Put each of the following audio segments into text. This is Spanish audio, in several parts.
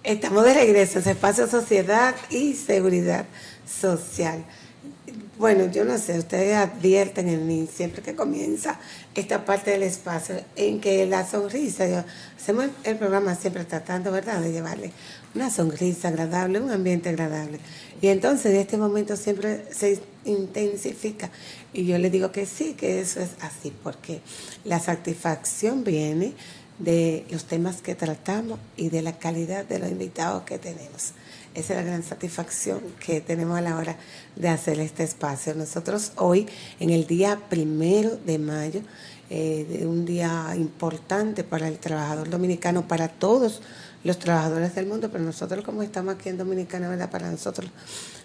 Estamos de regreso, en Espacio Sociedad y Seguridad Social. Bueno, yo no sé, ustedes advierten en mí siempre que comienza esta parte del espacio en que la sonrisa, hacemos el programa siempre tratando, ¿verdad?, de llevarle una sonrisa agradable, un ambiente agradable. Y entonces de este momento siempre se intensifica. Y yo les digo que sí, que eso es así, porque la satisfacción viene de los temas que tratamos y de la calidad de los invitados que tenemos. Esa es la gran satisfacción que tenemos a la hora de hacer este espacio. Nosotros hoy, en el día 1 de mayo, de un día importante para el trabajador dominicano, para todos los trabajadores del mundo, pero nosotros como estamos aquí en Dominicana, ¿verdad? Para nosotros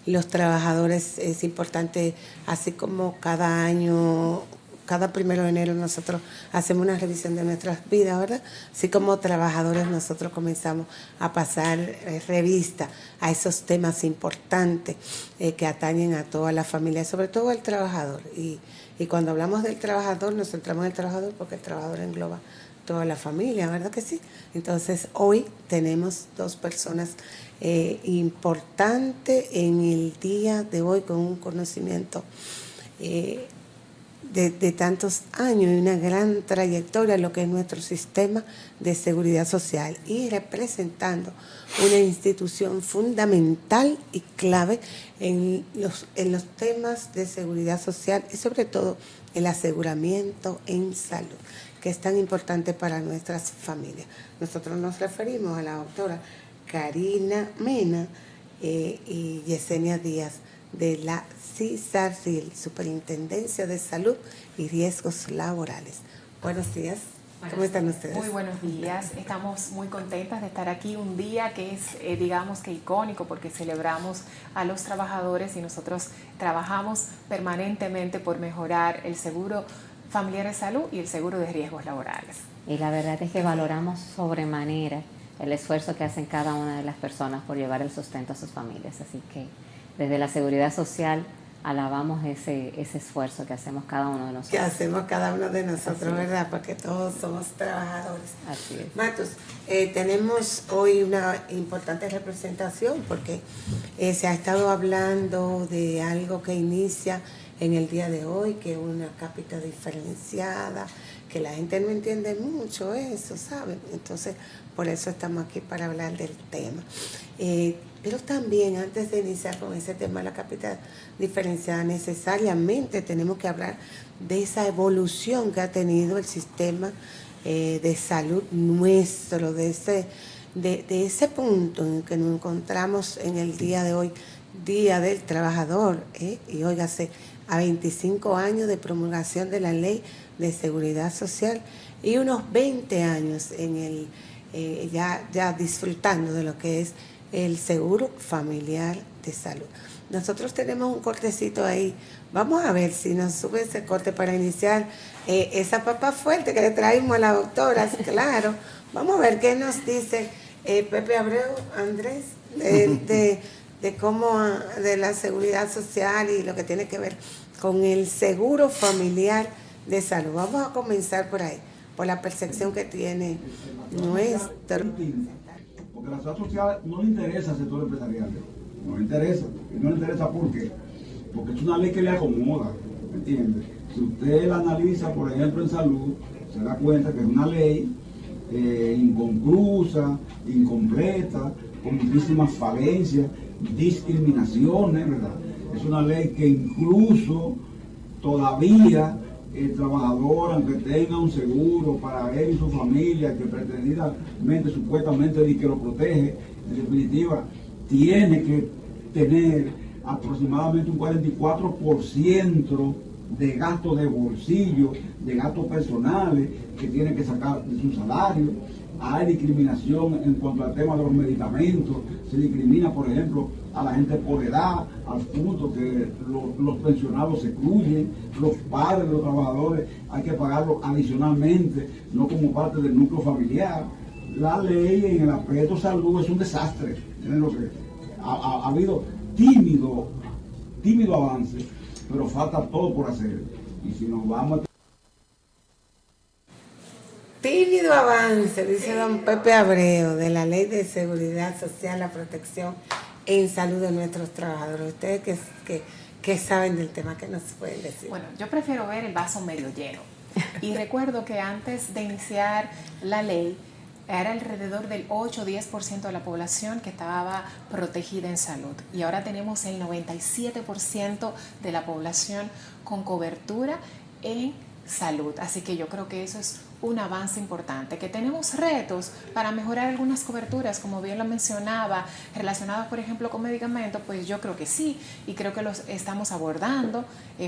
los trabajadores es importante, así como cada año, cada 1 de enero nosotros hacemos una revisión de nuestras vidas, ¿verdad? Así como trabajadores nosotros comenzamos a pasar revista a esos temas importantes que atañen a toda la familia, sobre todo al trabajador. Y cuando hablamos del trabajador, nos centramos en el trabajador porque el trabajador engloba toda la familia, ¿verdad que sí? Entonces, hoy tenemos 2 personas importantes en el día de hoy con un conocimiento de tantos años y una gran trayectoria en lo que es nuestro sistema de seguridad social y representando una institución fundamental y clave en los temas de seguridad social y sobre todo el aseguramiento en salud, que es tan importante para nuestras familias. Nosotros nos referimos a la doctora Karina Mena y Yesenia Díaz de la CISARRIL, Superintendencia de Salud y Riesgos Laborales. Buenos días. ¿Cómo están ustedes? Muy buenos días. Estamos muy contentas de estar aquí un día que es, digamos que icónico, porque celebramos a los trabajadores y nosotros trabajamos permanentemente por mejorar el seguro familiar de salud y el seguro de riesgos laborales. Y la verdad es que valoramos sobremanera el esfuerzo que hacen cada una de las personas por llevar el sustento a sus familias. Así que desde la seguridad social alabamos ese esfuerzo que hacemos cada uno de nosotros. Que hacemos cada uno de nosotros, ¿verdad? Porque todos somos trabajadores. Así es. Matus, tenemos hoy una importante representación porque se ha estado hablando de algo que inicia en el día de hoy, que es una cápita diferenciada, que la gente no entiende mucho eso, ¿saben? Entonces, por eso estamos aquí para hablar del tema. Pero también, antes de iniciar con ese tema de la cápita diferenciada, necesariamente tenemos que hablar de esa evolución que ha tenido el sistema de salud nuestro, de ese punto en que nos encontramos en el día de hoy, Día del Trabajador, y óigase, a 25 años de promulgación de la Ley de Seguridad Social y unos 20 años en el ya disfrutando de lo que es el seguro familiar de salud. Nosotros tenemos un cortecito ahí. Vamos a ver si nos sube ese corte para iniciar esa papa fuerte que le traímos a la doctora, claro. Vamos a ver qué nos dice Pepe Abreu, Andrés, de cómo, de la seguridad social y lo que tiene que ver con el seguro familiar de salud. Vamos a comenzar por ahí, por la percepción que tiene nuestro. Porque la seguridad social no le interesa al sector empresarial, no le interesa. Y no le interesa ¿por qué? Porque es una ley que le acomoda, ¿me entiende? Si usted la analiza, por ejemplo, en salud, se da cuenta que es una ley inconclusa, incompleta, con muchísimas falencias, discriminaciones, ¿verdad? Es una ley que incluso todavía el trabajador, aunque tenga un seguro para él y su familia, que pretendidamente, supuestamente, y que lo protege, en definitiva, tiene que tener aproximadamente un 44% de gastos de bolsillo, de gastos personales, que tiene que sacar de su salario. Hay discriminación en cuanto al tema de los medicamentos. Se discrimina, por ejemplo, a la gente por edad, al punto que los pensionados se excluyen, los padres de los trabajadores hay que pagarlo adicionalmente, no como parte del núcleo familiar. La ley en el aspecto salud es un desastre. Lo que ha habido tímido avance, pero falta todo por hacer. Y si nos vamos a Tímido avance, dice don Pepe Abreu, de la Ley de Seguridad Social, la protección en salud de nuestros trabajadores. Ustedes que saben del tema, ¿qué nos pueden decir? Bueno, yo prefiero ver el vaso medio lleno. Y recuerdo que antes de iniciar la ley, era alrededor del 8 o 10% de la población que estaba protegida en salud. Y ahora tenemos el 97% de la población con cobertura en salud. Así que yo creo que eso es un avance importante, que tenemos retos para mejorar algunas coberturas, como bien lo mencionaba, relacionadas por ejemplo con medicamentos, pues yo creo que sí, y creo que los estamos abordando.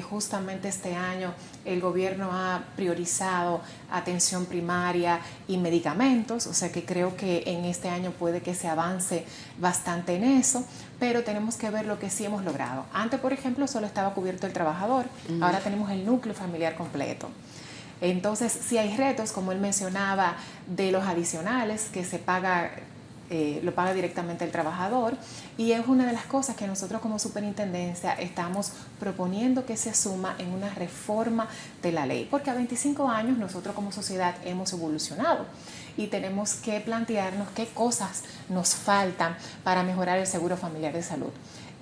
Justamente este año el gobierno ha priorizado atención primaria y medicamentos, o sea que creo que en este año puede que se avance bastante en eso, pero tenemos que ver lo que sí hemos logrado. Antes, por ejemplo, solo estaba cubierto el trabajador, ahora tenemos el núcleo familiar completo. Entonces, sí hay retos, como él mencionaba, de los adicionales que se paga, lo paga directamente el trabajador, y es una de las cosas que nosotros como superintendencia estamos proponiendo que se suma en una reforma de la ley, porque a 25 años nosotros como sociedad hemos evolucionado y tenemos que plantearnos qué cosas nos faltan para mejorar el seguro familiar de salud.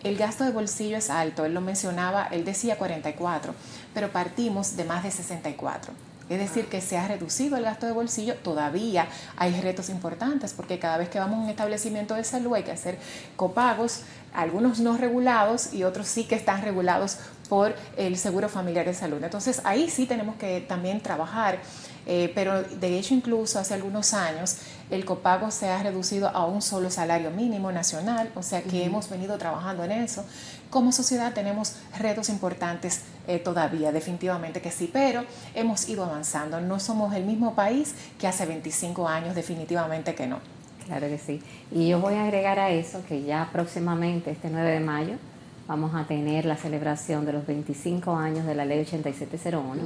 El gasto de bolsillo es alto, él lo mencionaba, él decía 44, pero partimos de más de 64. Es decir, que se ha reducido el gasto de bolsillo. Todavía hay retos importantes porque cada vez que vamos a un establecimiento de salud hay que hacer copagos, algunos no regulados y otros sí que están regulados por el Seguro Familiar de Salud. Entonces ahí sí tenemos que también trabajar, pero de hecho incluso hace algunos años el copago se ha reducido a un solo salario mínimo nacional, o sea que hemos venido trabajando en eso. Como sociedad tenemos retos importantes todavía, definitivamente que sí, pero hemos ido avanzando. No somos el mismo país que hace 25 años, definitivamente que no. Claro que sí. Y yo voy a agregar a eso que ya próximamente, este 9 de mayo, vamos a tener la celebración de los 25 años de la Ley 8701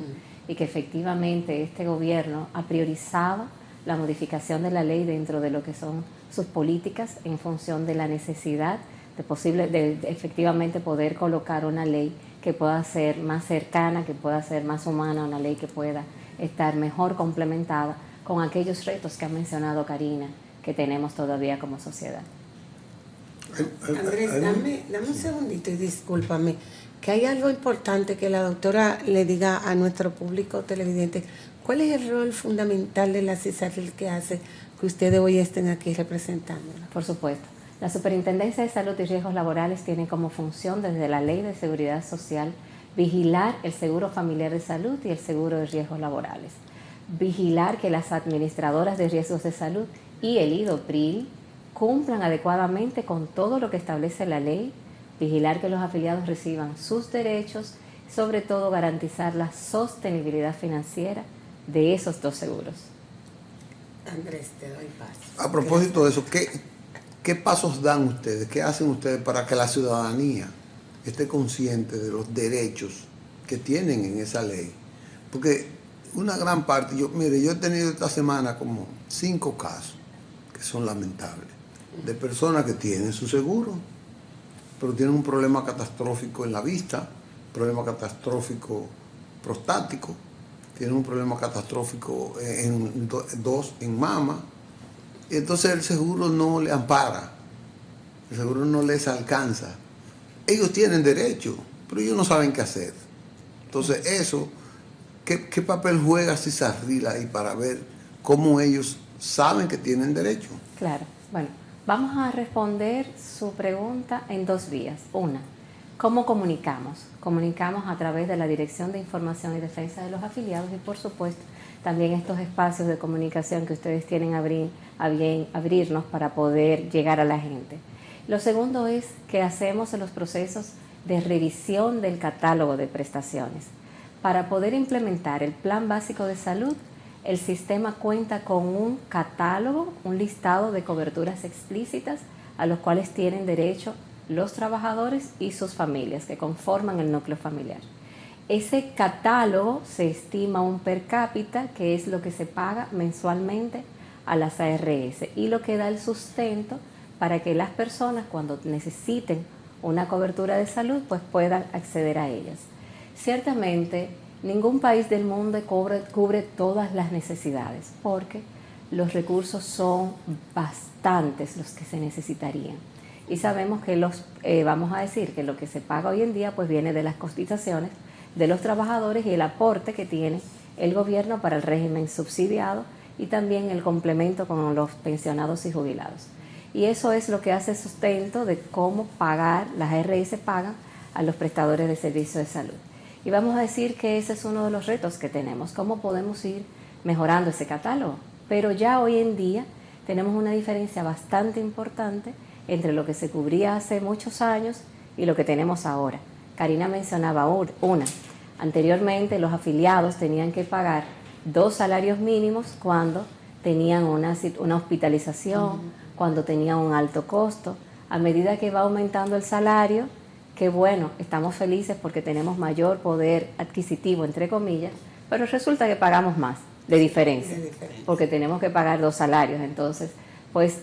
y que efectivamente este gobierno ha priorizado la modificación de la ley dentro de lo que son sus políticas en función de la necesidad de efectivamente poder colocar una ley que pueda ser más cercana, que pueda ser más humana, una ley que pueda estar mejor complementada con aquellos retos que ha mencionado Karina, que tenemos todavía como sociedad. Andrés, dame un segundito y discúlpame, que hay algo importante que la doctora le diga a nuestro público televidente. ¿Cuál es el rol fundamental de la CISARIL que hace que ustedes hoy estén aquí representándola? Por supuesto. La Superintendencia de Salud y Riesgos Laborales tiene como función desde la Ley de Seguridad Social vigilar el seguro familiar de salud y el seguro de riesgos laborales. Vigilar que las administradoras de riesgos de salud y el IDOPRIL cumplan adecuadamente con todo lo que establece la ley, vigilar que los afiliados reciban sus derechos, sobre todo garantizar la sostenibilidad financiera de esos dos seguros. Andrés, te doy paso. A propósito de eso, ¿qué pasos dan ustedes? ¿Qué hacen ustedes para que la ciudadanía esté consciente de los derechos que tienen en esa ley? Porque una gran parte, yo he tenido esta semana como 5 casos que son lamentables, de personas que tienen su seguro, pero tienen un problema catastrófico en la vista, problema catastrófico prostático, tienen un problema catastrófico en mama, y entonces el seguro no le ampara, el seguro no les alcanza. Ellos tienen derecho, pero ellos no saben qué hacer. Entonces eso, ¿qué papel juega CISARIL ahí para ver cómo ellos saben que tienen derecho? Claro, bueno, vamos a responder su pregunta en 2 vías. Una, ¿cómo comunicamos? Comunicamos a través de la Dirección de Información y Defensa de los Afiliados y, por supuesto, también estos espacios de comunicación que ustedes tienen a bien abrirnos para poder llegar a la gente. Lo segundo es que hacemos los procesos de revisión del catálogo de prestaciones. Para poder implementar el Plan Básico de Salud, el sistema cuenta con un catálogo, un listado de coberturas explícitas a los cuales tienen derecho los trabajadores y sus familias que conforman el núcleo familiar. Ese catálogo se estima un per cápita, que es lo que se paga mensualmente a las ARS y lo que da el sustento para que las personas cuando necesiten una cobertura de salud pues puedan acceder a ellas. Ciertamente Ningún país del mundo cubre todas las necesidades porque los recursos son bastantes los que se necesitarían. Y sabemos que vamos a decir que lo que se paga hoy en día pues viene de las cotizaciones de los trabajadores y el aporte que tiene el gobierno para el régimen subsidiado y también el complemento con los pensionados y jubilados. Y eso es lo que hace sustento de cómo pagar, las ARS pagan a los prestadores de servicios de salud. Y vamos a decir que ese es uno de los retos que tenemos, cómo podemos ir mejorando ese catálogo. Pero ya hoy en día tenemos una diferencia bastante importante entre lo que se cubría hace muchos años y lo que tenemos ahora. Karina mencionaba una. Anteriormente los afiliados tenían que pagar 2 salarios mínimos cuando tenían una hospitalización, cuando tenían un alto costo. A medida que va aumentando el salario, que bueno, estamos felices porque tenemos mayor poder adquisitivo, entre comillas, pero resulta que pagamos más de diferencia, porque tenemos que pagar 2 salarios. Entonces, pues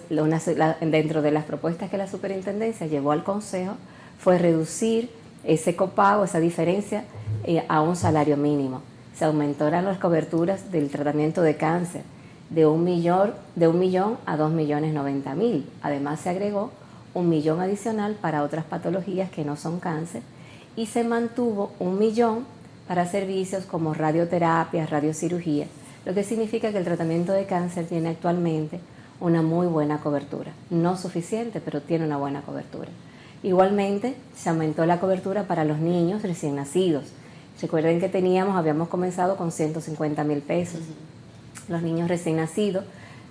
dentro de las propuestas que la superintendencia llevó al consejo fue reducir ese copago, esa diferencia a un salario mínimo. Se aumentaron las coberturas del tratamiento de cáncer de 1 millón a 2.090.000. Además se agregó 1 millón adicional para otras patologías que no son cáncer y se mantuvo 1 millón para servicios como radioterapia, radiocirugía, lo que significa que el tratamiento de cáncer tiene actualmente una muy buena cobertura. No suficiente, pero tiene una buena cobertura. Igualmente, se aumentó la cobertura para los niños recién nacidos. Recuerden que habíamos comenzado con 150.000 pesos. Los niños recién nacidos,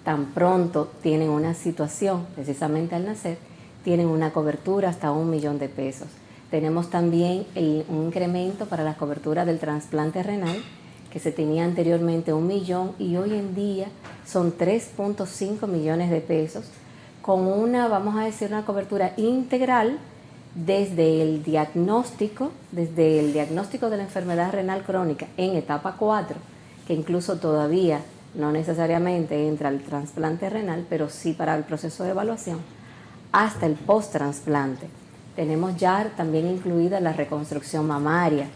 tan pronto tienen una situación, precisamente al nacer, tienen una cobertura hasta 1 millón de pesos. Tenemos también un incremento para la cobertura del trasplante renal, que se tenía anteriormente 1 millón y hoy en día son 3.5 millones de pesos, con una cobertura integral desde el diagnóstico de la enfermedad renal crónica en etapa 4, que incluso todavía no necesariamente entra el trasplante renal, pero sí para el proceso de evaluación, hasta el post-trasplante. Tenemos ya también incluida la reconstrucción mamaria,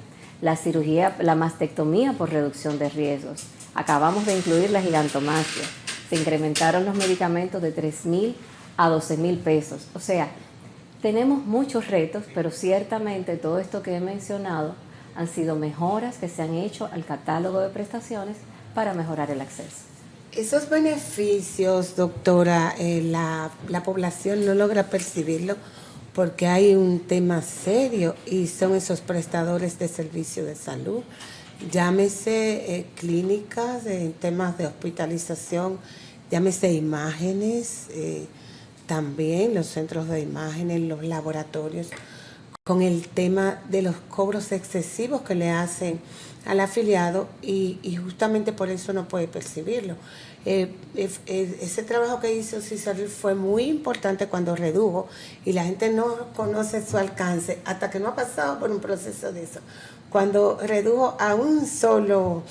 la cirugía, la mastectomía por reducción de riesgos. Acabamos de incluir la gigantomastia. Se incrementaron los medicamentos de 3.000 a 12.000 pesos. O sea, tenemos muchos retos, pero ciertamente todo esto que he mencionado han sido mejoras que se han hecho al catálogo de prestaciones para mejorar el acceso. Esos beneficios, doctora, la población no logra percibirlo porque hay un tema serio y son esos prestadores de servicio de salud. Llámese clínicas, temas de hospitalización, llámese imágenes, también los centros de imágenes, los laboratorios, con el tema de los cobros excesivos que le hacen al afiliado y justamente por eso no puede percibirlo. Ese trabajo que hizo CISARIL fue muy importante cuando redujo y la gente no conoce su alcance hasta que no ha pasado por un proceso de eso. Cuando redujo a un solo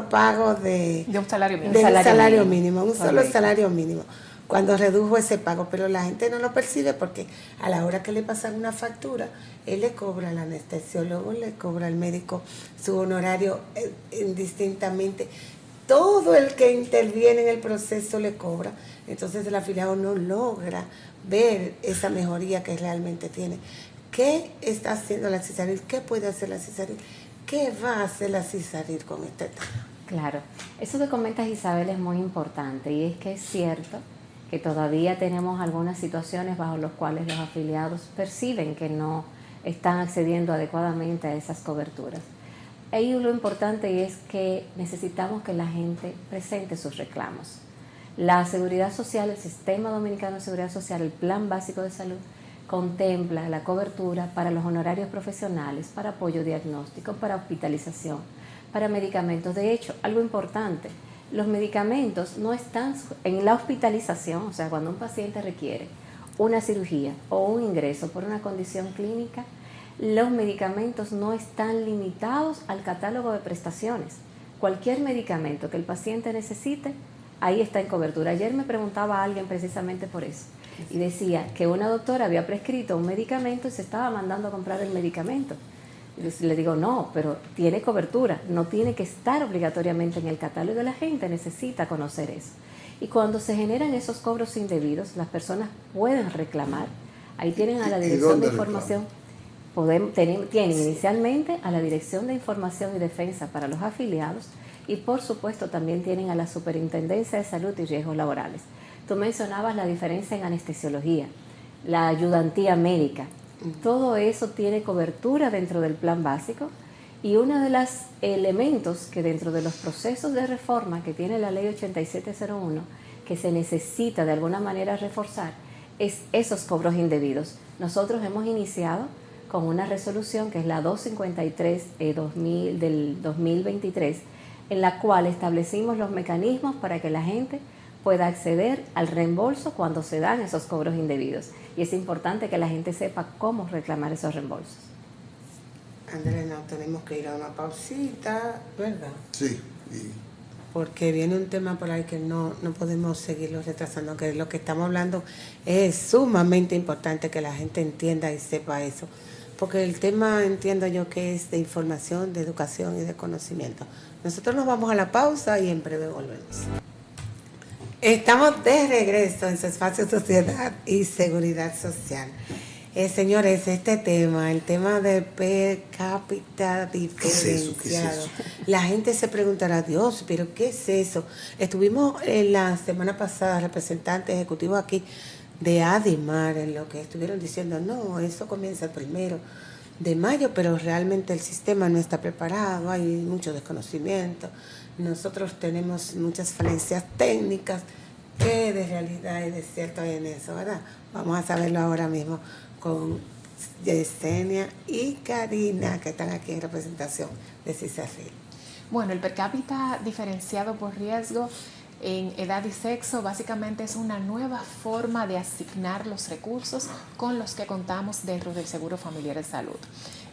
pago de un salario mínimo. Un solo salario mínimo. Cuando redujo ese pago, pero la gente no lo percibe porque a la hora que le pasan una factura, él le cobra al anestesiólogo, le cobra al médico su honorario indistintamente. Todo el que interviene en el proceso le cobra. Entonces el afiliado no logra ver esa mejoría que realmente tiene. ¿Qué está haciendo la CISARIL? ¿Qué puede hacer la CISARIL? ¿Qué va a hacer la CISARIL con este tema? Claro, eso que comentas, Isabel, es muy importante y es que es cierto que todavía tenemos algunas situaciones bajo las cuales los afiliados perciben que no están accediendo adecuadamente a esas coberturas. Ahí lo importante es que necesitamos que la gente presente sus reclamos. La Seguridad Social, el Sistema Dominicano de Seguridad Social, el Plan Básico de Salud, contempla la cobertura para los honorarios profesionales, para apoyo diagnóstico, para hospitalización, para medicamentos. De hecho, algo importante, los medicamentos no están en la hospitalización, o sea, cuando un paciente requiere una cirugía o un ingreso por una condición clínica, los medicamentos no están limitados al catálogo de prestaciones. Cualquier medicamento que el paciente necesite, ahí está en cobertura. Ayer me preguntaba a alguien precisamente por eso y decía que una doctora había prescrito un medicamento y se estaba mandando a comprar el medicamento. Le digo, no, pero tiene cobertura, no tiene que estar obligatoriamente en el catálogo y la gente necesita conocer eso. Y cuando se generan esos cobros indebidos, las personas pueden reclamar. Ahí tienen a la Dirección de Información, tienen inicialmente a la Dirección de Información y Defensa para los afiliados y por supuesto también tienen a la Superintendencia de Salud y Riesgos Laborales. Tú mencionabas la diferencia en anestesiología, la ayudantía médica. Todo eso tiene cobertura dentro del plan básico y uno de los elementos que dentro de los procesos de reforma que tiene la ley 8701 que se necesita de alguna manera reforzar es esos cobros indebidos. Nosotros hemos iniciado con una resolución que es la 253 del 2023 en la cual establecimos los mecanismos para que la gente pueda acceder al reembolso cuando se dan esos cobros indebidos. Y es importante que la gente sepa cómo reclamar esos reembolsos. Andrés, no tenemos que ir a una pausita, ¿verdad? Sí. Porque viene un tema por ahí que no podemos seguirlo retrasando, que lo que estamos hablando es sumamente importante que la gente entienda y sepa eso. Porque el tema entiendo yo que es de información, de educación y de conocimiento. Nosotros nos vamos a la pausa y en breve volvemos. Estamos de regreso en su espacio Sociedad y Seguridad Social. Señores, este tema, el tema del per cápita diferenciado. ¿Qué es eso? La gente se preguntará, Dios, pero ¿qué es eso? Estuvimos la semana pasada representantes ejecutivos aquí de Adimar en lo que estuvieron diciendo, no, eso comienza el 1 de mayo, pero realmente el sistema no está preparado, hay mucho desconocimiento. Nosotros tenemos muchas falencias técnicas que de realidad y de cierto hay en eso, ¿verdad? Vamos a saberlo ahora mismo con Yesenia y Karina, que están aquí en representación de CISAFIL. Bueno, el per cápita diferenciado por riesgo en edad y sexo básicamente es una nueva forma de asignar los recursos con los que contamos dentro del Seguro Familiar de Salud.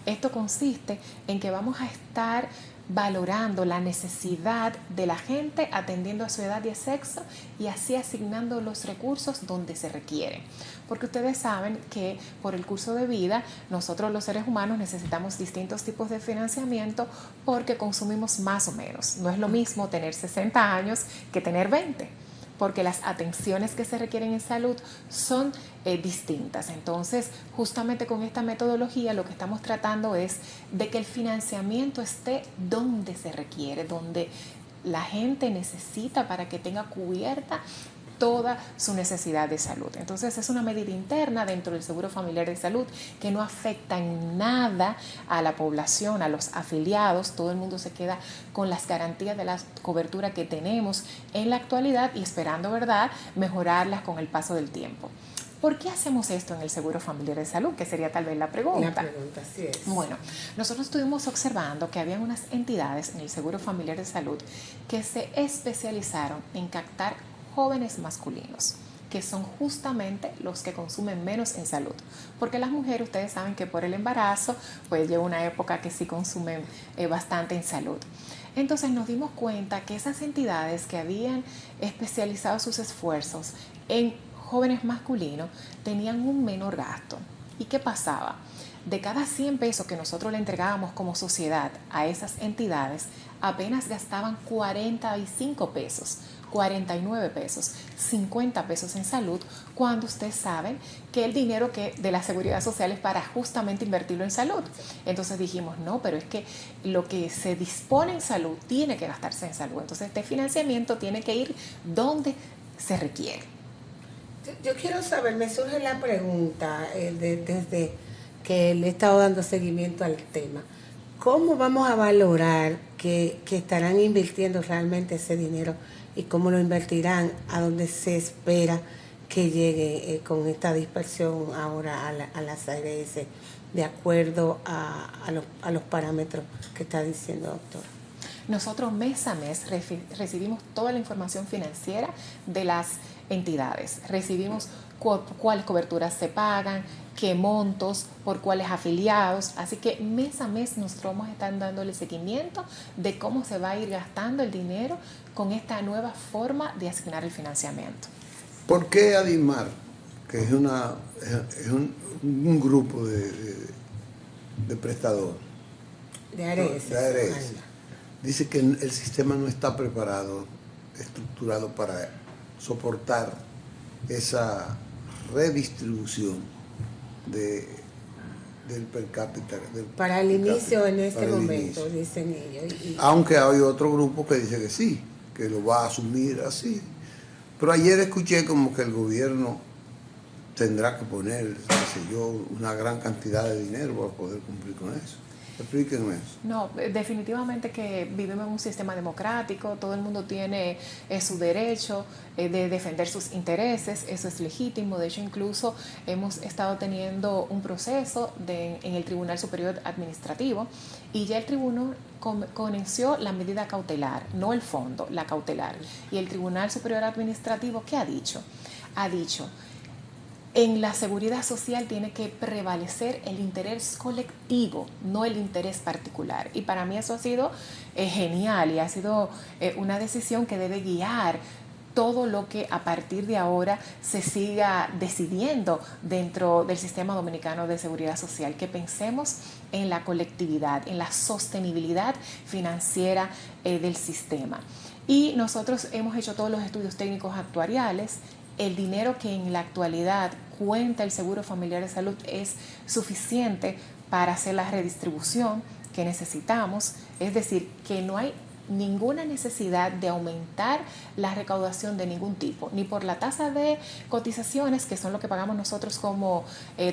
Esto consiste en que vamos a estar valorando la necesidad de la gente atendiendo a su edad y sexo y así asignando los recursos donde se requieren. Porque ustedes saben que por el curso de vida nosotros los seres humanos necesitamos distintos tipos de financiamiento porque consumimos más o menos. No es lo mismo tener 60 años que tener 20. Porque las atenciones que se requieren en salud son distintas. Entonces, justamente con esta metodología lo que estamos tratando es de que el financiamiento esté donde se requiere, donde la gente necesita para que tenga cubierta toda su necesidad de salud. Entonces es una medida interna dentro del Seguro Familiar de Salud que no afecta en nada a la población, a los afiliados. Todo el mundo se queda con las garantías de la cobertura que tenemos en la actualidad y esperando, ¿verdad?, mejorarlas con el paso del tiempo. ¿Por qué hacemos esto en el Seguro Familiar de Salud? Que sería tal vez la pregunta. La pregunta, sí es. Bueno, nosotros estuvimos observando que había unas entidades en el Seguro Familiar de Salud que se especializaron en captar jóvenes masculinos, que son justamente los que consumen menos en salud. Porque las mujeres, ustedes saben que por el embarazo, pues llega una época que sí consumen bastante en salud. Entonces nos dimos cuenta que esas entidades que habían especializado sus esfuerzos en jóvenes masculinos tenían un menor gasto. ¿Y qué pasaba? De cada 100 pesos que nosotros le entregábamos como sociedad a esas entidades, apenas gastaban 45 pesos, 49 pesos, 50 pesos en salud, cuando ustedes saben que el dinero que de la seguridad social es para justamente invertirlo en salud. Entonces dijimos, no, pero es que lo que se dispone en salud tiene que gastarse en salud. Entonces este financiamiento tiene que ir donde se requiere. Yo quiero saber, me surge la pregunta desde que le he estado dando seguimiento al tema. ¿Cómo vamos a valorar que estarán invirtiendo realmente ese dinero y cómo lo invertirán a donde se espera que llegue con esta dispersión ahora a las ARS de acuerdo a los parámetros que está diciendo, doctor? Nosotros mes a mes recibimos toda la información financiera de las entidades. Recibimos cuáles coberturas se pagan, qué montos, por cuáles afiliados. Así que mes a mes nosotros vamos a estar dándole seguimiento de cómo se va a ir gastando el dinero con esta nueva forma de asignar el financiamiento. ¿Por qué Adimar, que es un grupo de prestadores, De ARS. De ARS. Dice que el sistema no está preparado, estructurado para soportar esa redistribución del per cápita. Para el inicio, en este para el momento, inicio. dicen ellos. Aunque hay otro grupo que dice que sí, que lo va a asumir así. Pero ayer escuché como que el gobierno tendrá que poner, qué sé yo, una gran cantidad de dinero para poder cumplir con eso. Explíquenme eso. No, definitivamente que vivimos en un sistema democrático, todo el mundo tiene su derecho de defender sus intereses, eso es legítimo. De hecho, incluso hemos estado teniendo un proceso en el Tribunal Superior Administrativo y ya el tribunal conoció la medida cautelar, no el fondo, la cautelar. Y el Tribunal Superior Administrativo, ¿qué ha dicho? Ha dicho: en la seguridad social tiene que prevalecer el interés colectivo, no el interés particular. Y para mí eso ha sido genial y ha sido una decisión que debe guiar todo lo que a partir de ahora se siga decidiendo dentro del sistema dominicano de seguridad social, que pensemos en la colectividad, en la sostenibilidad financiera del sistema. Y nosotros hemos hecho todos los estudios técnicos actuariales. El dinero que en la actualidad cuenta el Seguro Familiar de Salud es suficiente para hacer la redistribución que necesitamos, es decir, que no hay ninguna necesidad de aumentar la recaudación de ningún tipo, ni por la tasa de cotizaciones, que son lo que pagamos nosotros como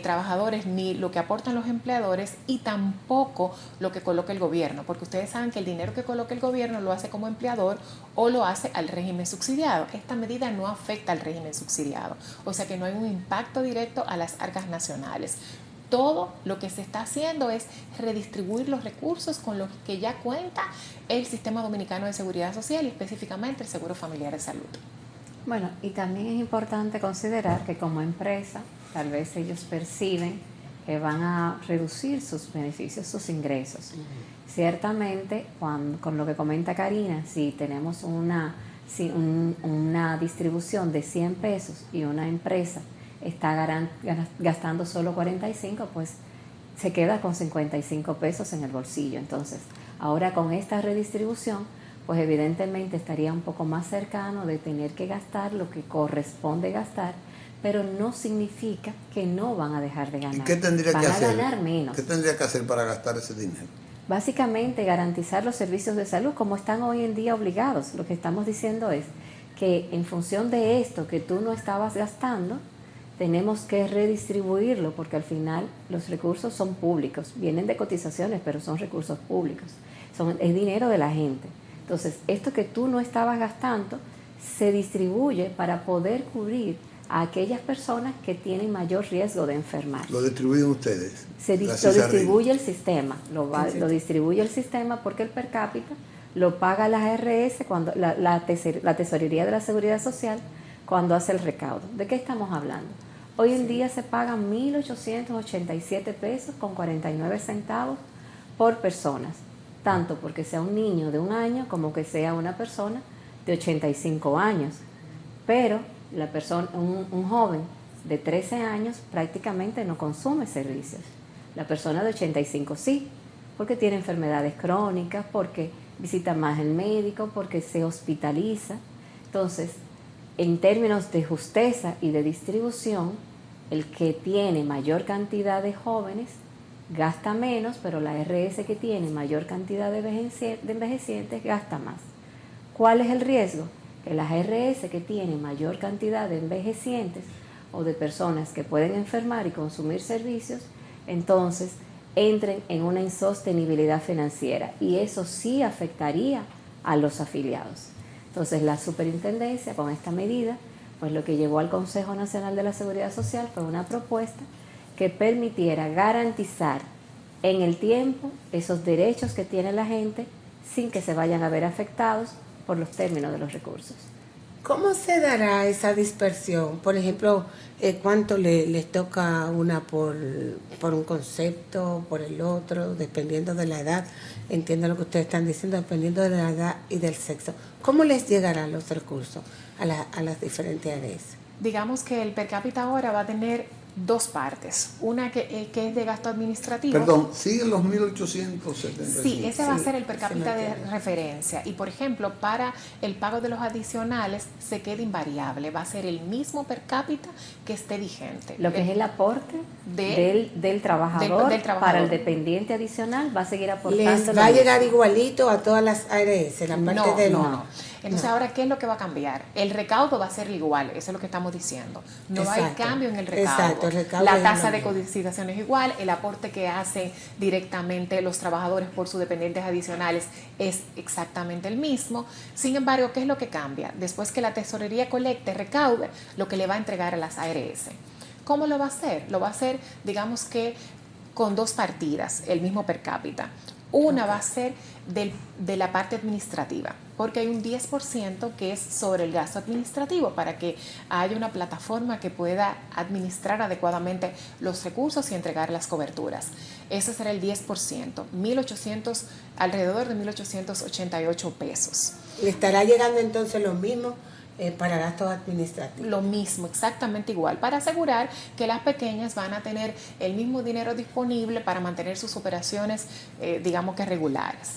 trabajadores, ni lo que aportan los empleadores, y tampoco lo que coloca el gobierno, porque ustedes saben que el dinero que coloca el gobierno lo hace como empleador o lo hace al régimen subsidiado. Esta medida no afecta al régimen subsidiado, o sea que no hay un impacto directo a las arcas nacionales. Todo lo que se está haciendo es redistribuir los recursos con los que ya cuenta el Sistema Dominicano de Seguridad Social y específicamente el Seguro Familiar de Salud. Bueno, y también es importante considerar que como empresa, tal vez ellos perciben que van a reducir sus beneficios, sus ingresos. Ciertamente, con lo que comenta Karina, si tenemos una distribución de 100 pesos y una empresa está gastando solo 45, pues se queda con 55 pesos en el bolsillo. Entonces, ahora con esta redistribución, pues evidentemente estaría un poco más cercano de tener que gastar lo que corresponde gastar, pero no significa que no van a dejar de ganar. ¿Y qué tendría que hacer? Van a ganar menos. ¿Qué tendría que hacer para gastar ese dinero? Básicamente garantizar los servicios de salud como están hoy en día obligados. Lo que estamos diciendo es que en función de esto que tú no estabas gastando, tenemos que redistribuirlo, porque al final los recursos son públicos, vienen de cotizaciones, pero son recursos públicos, es dinero de la gente. Entonces, esto que tú no estabas gastando se distribuye para poder cubrir a aquellas personas que tienen mayor riesgo de enfermar. ¿Lo distribuyen ustedes? Lo distribuye el sistema, lo distribuye el sistema, porque el per cápita lo paga la ARS, cuando la Tesorería de la Seguridad Social, cuando hace el recaudo. ¿De qué estamos hablando? Hoy en día se pagan 1.887 pesos con 49 centavos por personas, tanto porque sea un niño de 1 año como que sea una persona de 85 años. Pero un joven de 13 años prácticamente no consume servicios. La persona de 85 sí, porque tiene enfermedades crónicas, porque visita más el médico, porque se hospitaliza. Entonces, en términos de justeza y de distribución, el que tiene mayor cantidad de jóvenes gasta menos, pero la ARS que tiene mayor cantidad de envejecientes gasta más. ¿Cuál es el riesgo? Que las ARS que tienen mayor cantidad de envejecientes o de personas que pueden enfermar y consumir servicios, entonces entren en una insostenibilidad financiera, y eso sí afectaría a los afiliados. Entonces, la superintendencia, con esta medida, pues lo que llevó al Consejo Nacional de la Seguridad Social fue una propuesta que permitiera garantizar en el tiempo esos derechos que tiene la gente sin que se vayan a ver afectados por los términos de los recursos. ¿Cómo se dará esa dispersión? Por ejemplo, ¿cuánto les toca una por un concepto, por el otro, dependiendo de la edad? Entiendo lo que ustedes están diciendo, dependiendo de la edad y del sexo. ¿Cómo les llegarán los recursos a las diferentes áreas? Digamos que el per cápita ahora va a tener dos partes. Una que es de gasto administrativo. Perdón, ¿siguen los 1.875? Sí, ese va a ser el per se cápita de mantiene. referencia. Y por ejemplo, para el pago de los adicionales se queda invariable. Va a ser el mismo per cápita que esté vigente. Lo que es el aporte del trabajador, del trabajador. para el dependiente adicional va a seguir aportando. Les lo va a mismo. llegar igualito a todas las ARS, la parte No, del... no. Entonces, ahora, ¿qué es lo que va a cambiar? El recaudo va a ser igual, eso es lo que estamos diciendo. No hay Exacto. cambio en el recaudo. Exacto, el recaudo La es tasa lo de mismo. codificación es igual, el aporte que hacen directamente los trabajadores por sus dependientes adicionales es exactamente el mismo. Sin embargo, ¿qué es lo que cambia? Después que la tesorería colecte, recaude, lo que le va a entregar a las ARS. ¿Cómo lo va a hacer? Lo va a hacer, digamos que con dos partidas, el mismo per cápita. Una va a ser de la parte administrativa, porque hay un 10% que es sobre el gasto administrativo para que haya una plataforma que pueda administrar adecuadamente los recursos y entregar las coberturas. Ese será el 10%, 1.800, alrededor de 1.888 pesos. ¿Le estará llegando entonces lo mismo para gastos administrativos? Lo mismo, exactamente igual, para asegurar que las pequeñas van a tener el mismo dinero disponible para mantener sus operaciones, digamos que regulares.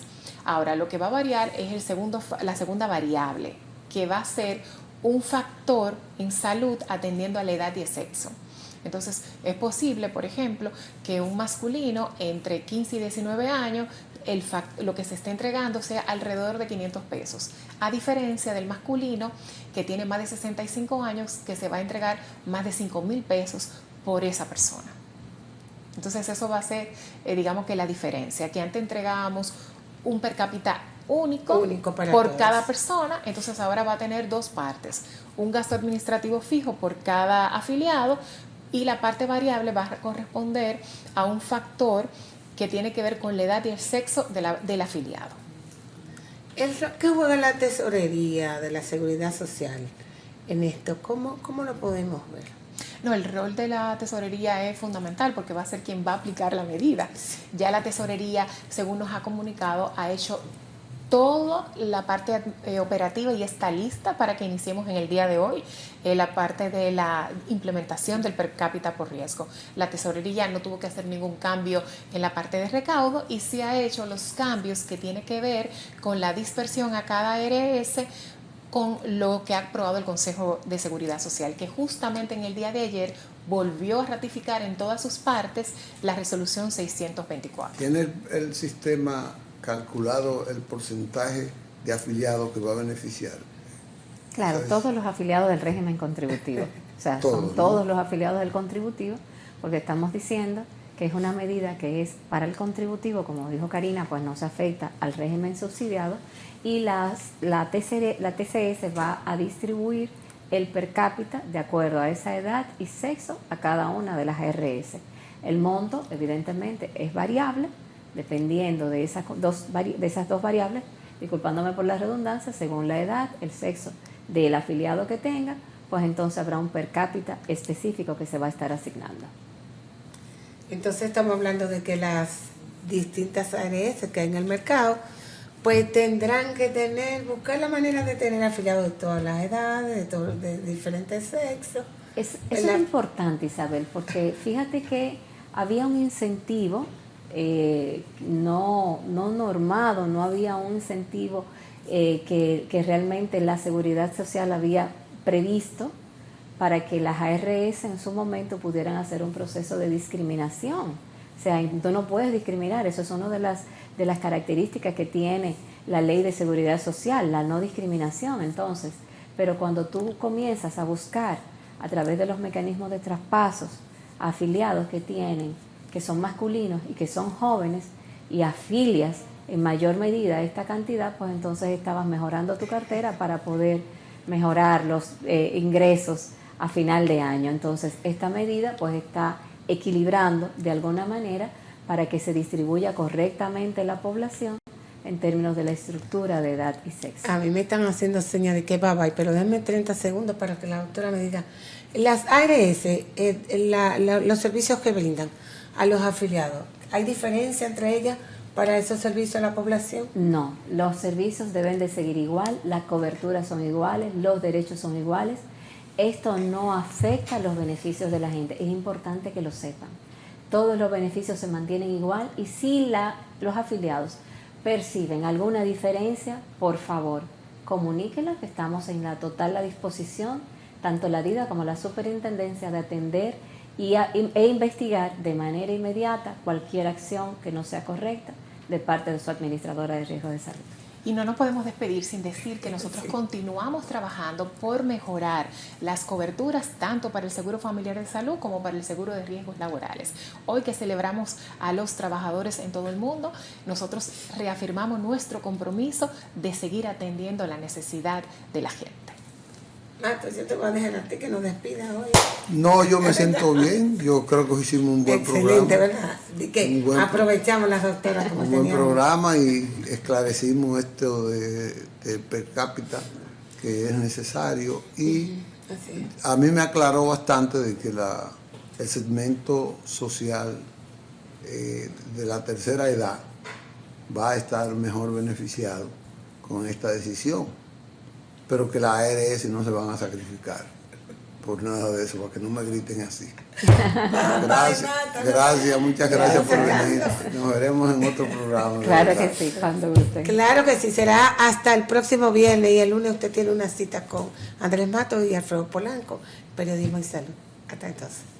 Ahora, lo que va a variar es la segunda variable, que va a ser un factor en salud atendiendo a la edad y el sexo. Entonces, es posible, por ejemplo, que un masculino entre 15 y 19 años, lo que se esté entregando sea alrededor de 500 pesos, a diferencia del masculino que tiene más de 65 años, que se va a entregar más de 5.000 pesos por esa persona. Entonces, eso va a ser, digamos que la diferencia, que antes entregábamos un per cápita único para por todos. cada persona, entonces ahora va a tener dos partes, un gasto administrativo fijo por cada afiliado y la parte variable va a corresponder a un factor que tiene que ver con la edad y el sexo del afiliado. ¿Qué juega la tesorería de la Seguridad Social en esto? ¿Cómo lo podemos ver? No, el rol de la tesorería es fundamental porque va a ser quien va a aplicar la medida. Ya la tesorería, según nos ha comunicado, ha hecho toda la parte operativa y está lista para que iniciemos en el día de hoy la parte de la implementación del per cápita por riesgo. La tesorería no tuvo que hacer ningún cambio en la parte de recaudo y sí ha hecho los cambios que tiene que ver con la dispersión a cada ARS con lo que ha aprobado el Consejo de Seguridad Social, que justamente en el día de ayer volvió a ratificar en todas sus partes la resolución 624. ¿Tiene el sistema calculado el porcentaje de afiliados que va a beneficiar? Claro, todos los afiliados del régimen contributivo. O sea, Todos, son ¿no? todos los afiliados del contributivo, porque estamos diciendo que es una medida que es para el contributivo, como dijo Karina, pues no se afecta al régimen subsidiado, y la TCS va a distribuir el per cápita de acuerdo a esa edad y sexo a cada una de las ARS. El monto, evidentemente, es variable, dependiendo de esas dos variables, disculpándome por la redundancia, según la edad, el sexo del afiliado que tenga, pues entonces habrá un per cápita específico que se va a estar asignando. Entonces estamos hablando de que las distintas ARS que hay en el mercado, pues tendrán que buscar la manera de tener afiliados de todas las edades, de diferentes sexos. Eso es importante, Isabel, porque fíjate que había un incentivo no normado, no había un incentivo que realmente la Seguridad Social había previsto para que las ARS en su momento pudieran hacer un proceso de discriminación. O sea, tú no puedes discriminar, eso es una de las características que tiene la Ley de Seguridad Social, la no discriminación. Entonces, pero cuando tú comienzas a buscar a través de los mecanismos de traspasos afiliados que son masculinos y que son jóvenes, y afilias en mayor medida esta cantidad, pues entonces estabas mejorando tu cartera para poder mejorar los ingresos a final de año. Entonces, esta medida pues está equilibrando de alguna manera para que se distribuya correctamente la población en términos de la estructura de edad y sexo. A mí me están haciendo señas de que bye, pero denme 30 segundos para que la doctora me diga. Las ARS, los servicios que brindan a los afiliados, ¿hay diferencia entre ellas para esos servicios a la población? No, los servicios deben de seguir igual, las coberturas son iguales, los derechos son iguales. esto no afecta los beneficios de la gente. Es importante que lo sepan. Todos los beneficios se mantienen igual y si los afiliados perciben alguna diferencia, por favor, comuníquenla, que estamos en la total disposición, tanto la DIDA como la superintendencia, de atender e investigar de manera inmediata cualquier acción que no sea correcta de parte de su administradora de riesgo de salud. Y no nos podemos despedir sin decir que nosotros continuamos trabajando por mejorar las coberturas tanto para el Seguro Familiar de Salud como para el Seguro de Riesgos Laborales. Hoy que celebramos a los trabajadores en todo el mundo, nosotros reafirmamos nuestro compromiso de seguir atendiendo la necesidad de la gente. Mato, yo te voy a dejar a ti que nos despidas hoy. No, yo me siento bien. Yo creo que hicimos un buen Excelente, programa. ¿verdad? De que aprovechamos las doctoras como Un buen teníamos. programa y esclarecimos esto de per cápita que es necesario y Así es. a mí me aclaró bastante de que el segmento social de la tercera edad va a estar mejor beneficiado con esta decisión, pero que la ARS no se van a sacrificar por nada de eso, para que no me griten así. Gracias, muchas gracias por venir. Nos veremos en otro programa. Claro que sí, cuando gusten. Claro que sí, será hasta el próximo viernes y el lunes usted tiene una cita con Andrés Matos y Alfredo Polanco, Periodismo y Salud. Hasta entonces.